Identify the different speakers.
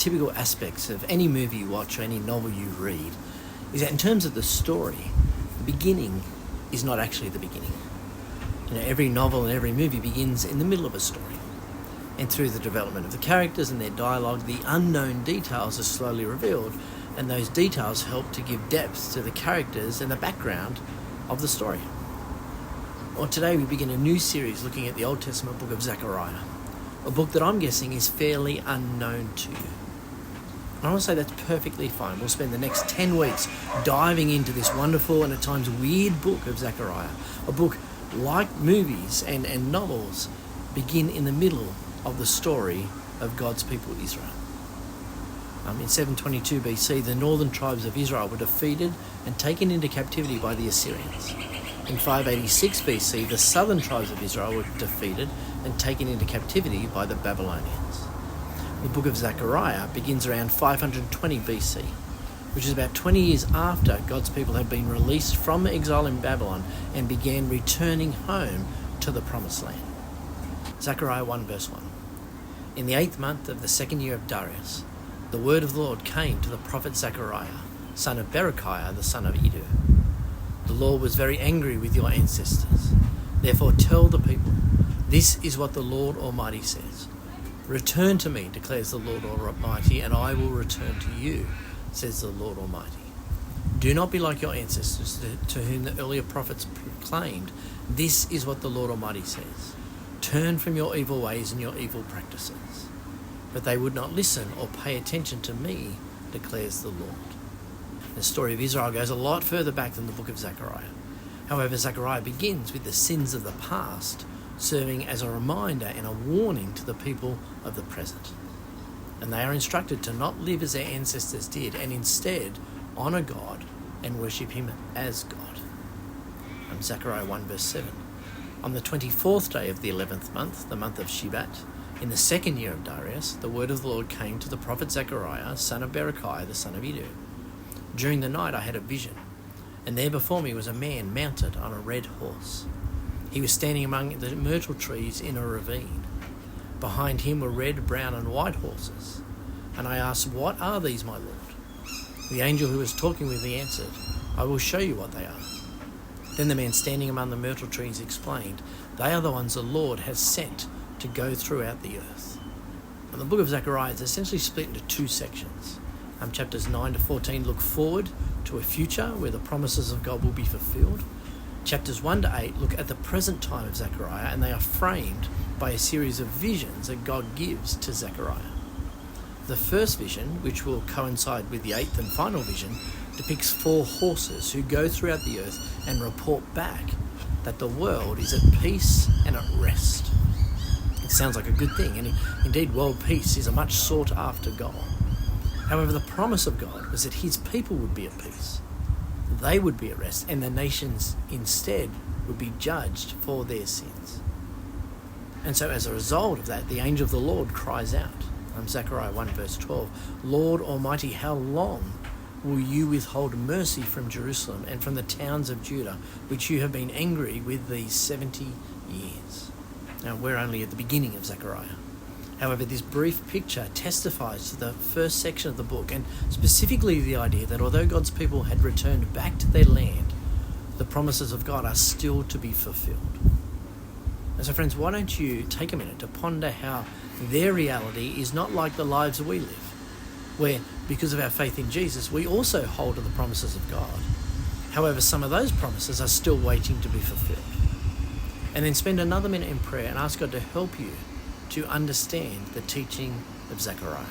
Speaker 1: typical aspects of any movie you watch or any novel you read is that in terms of the story, the beginning is not actually the beginning. Every novel and every movie begins in the middle of a story. And through the development of the characters and their dialogue, the unknown details are slowly revealed, and those details help to give depth to the characters and the background of the story. Well, today we begin a new series looking at the Old Testament book of Zechariah, a book that I'm guessing is fairly unknown to you. And I want to say that's perfectly fine. We'll spend the next 10 weeks diving into this wonderful and at times weird book of Zechariah, a book like movies and novels begin in the middle of the story of God's people Israel. In 722 BC, the northern tribes of Israel were defeated and taken into captivity by the Assyrians. In 586 BC, the southern tribes of Israel were defeated and taken into captivity by the Babylonians. The book of Zechariah begins around 520 BC, which is about 20 years after God's people had been released from exile in Babylon and began returning home to the Promised Land. Zechariah 1 verse 1. In the 8th month of the 2nd year of Darius, the word of the Lord came to the prophet Zechariah, son of Berechiah, the son of Iddo. The Lord was very angry with your ancestors. Therefore tell the people, this is what the Lord Almighty says. Return to me, declares the Lord Almighty, and I will return to you, says the Lord Almighty. Do not be like your ancestors to whom the earlier prophets proclaimed, this is what the Lord Almighty says. Turn from your evil ways and your evil practices. But they would not listen or pay attention to me, declares the Lord. The story of Israel goes a lot further back than the book of Zechariah. However, Zechariah begins with the sins of the past, serving as a reminder and a warning to the people of the present. And they are instructed to not live as their ancestors did, and instead honour God and worship him as God. Zechariah 1 verse 7. On the 24th day of the 11th month, the month of Shebat, in the 2nd year of Darius, the word of the Lord came to the prophet Zechariah, son of Berechiah, the son of Iddo. During the night I had a vision, and there before me was a man mounted on a red horse. He was standing among the myrtle trees in a ravine. Behind him were red, brown, and white horses. And I asked, what are these, my Lord? The angel who was talking with me answered, I will show you what they are. Then the man standing among the myrtle trees explained, they are the ones the Lord has sent to go throughout the earth. And the book of Zechariah is essentially split into two sections. Chapters 9 to 14 look forward to a future where the promises of God will be fulfilled. Chapters 1 to 8 look at the present time of Zechariah, and they are framed by a series of visions that God gives to Zechariah. The first vision, which will coincide with the 8th and final vision, depicts 4 horses who go throughout the earth and report back that the world is at peace and at rest. It sounds like a good thing, and indeed world peace is a much sought after goal. However, the promise of God was that his people would be at peace. They would be at rest, and the nations instead would be judged for their sins. And so as a result of that, the angel of the Lord cries out. Zechariah 1 verse 12, Lord Almighty, how long will you withhold mercy from Jerusalem and from the towns of Judah, which you have been angry with these 70 years? Now, we're only at the beginning of Zechariah. However, this brief picture testifies to the first section of the book, and specifically the idea that although God's people had returned back to their land, the promises of God are still to be fulfilled. And so friends, why don't you take a minute to ponder how their reality is not like the lives we live, where because of our faith in Jesus, we also hold to the promises of God. However, some of those promises are still waiting to be fulfilled. And then spend another minute in prayer and ask God to help you to understand the teaching of Zechariah.